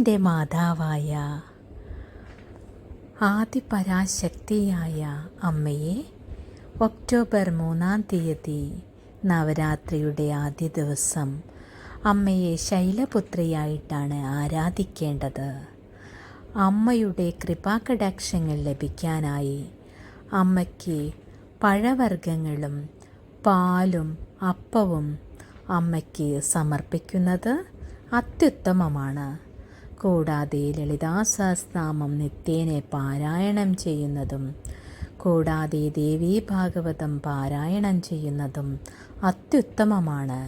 എൻ്റെ മാതാവായ ആദിപരാശക്തിയായ അമ്മയെ ഒക്ടോബർ 3-ാം തീയതി നവരാത്രിയുടെ ആദ്യ ദിവസം അമ്മയെ ശൈലപുത്രിയായിട്ടാണ് ആരാധിക്കേണ്ടത്. അമ്മയുടെ കൃപാകടാക്ഷങ്ങൾ ലഭിക്കാനായി അമ്മയ്ക്ക് പഴവർഗ്ഗങ്ങളും പാലും അപ്പവും അമ്മയ്ക്ക് സമർപ്പിക്കുന്നത് അത്യുത്തമമാണ്. കൂടാതെ ലളിതാ സഹസ്രനാമം നിത്യേന പാരായണം ചെയ്യുന്നതും കൂടാതെ ദേവീ ഭാഗവതം പാരായണം ചെയ്യുന്നതും അത്യുത്തമമാണ്.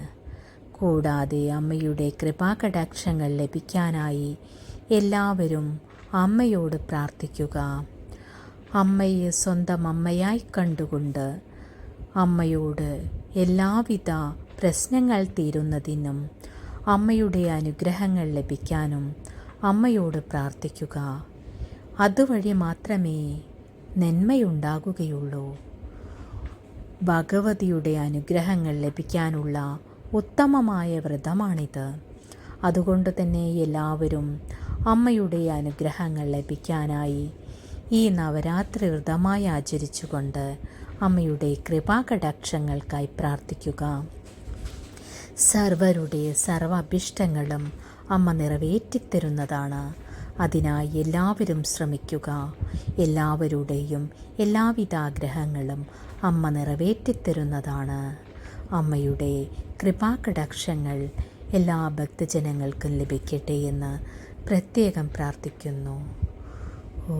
കൂടാതെ അമ്മയുടെ കൃപാകടാക്ഷങ്ങൾ ലഭിക്കാനായി എല്ലാവരും അമ്മയോട് പ്രാർത്ഥിക്കുക. അമ്മയെ സ്വന്തം അമ്മയായി കണ്ടുകൊണ്ട് അമ്മയോട് എല്ലാവിധ പ്രശ്നങ്ങൾ തീരുന്നതിനും അമ്മയുടെ അനുഗ്രഹങ്ങൾ ലഭിക്കാനും അമ്മയോട് പ്രാർത്ഥിക്കുക. അതുവഴി മാത്രമേ നന്മയുണ്ടാകുകയുള്ളൂ. ഭഗവതിയുടെ അനുഗ്രഹങ്ങൾ ലഭിക്കാനുള്ള ഉത്തമമായ വ്രതമാണിത്. അതുകൊണ്ട് തന്നെ എല്ലാവരും അമ്മയുടെ അനുഗ്രഹങ്ങൾ ലഭിക്കാനായി ഈ നവരാത്രി വ്രതമായി ആചരിച്ചുകൊണ്ട് അമ്മയുടെ കൃപാകടാക്ഷങ്ങൾക്കായി പ്രാർത്ഥിക്കുക. സർവരുടെ സർവ്വ അഭിഷ്ടങ്ങളും അമ്മ നിറവേറ്റിത്തരുന്നതാണ്. അതിനായി എല്ലാവരും ശ്രമിക്കുക. എല്ലാവരുടെയും എല്ലാവിധ ആഗ്രഹങ്ങളും അമ്മ നിറവേറ്റിത്തരുന്നതാണ്. അമ്മയുടെ കൃപാകടാക്ഷങ്ങൾ എല്ലാ ഭക്തജനങ്ങൾക്കും ലഭിക്കട്ടെ എന്ന് പ്രത്യേകം പ്രാർത്ഥിക്കുന്നു. ഓ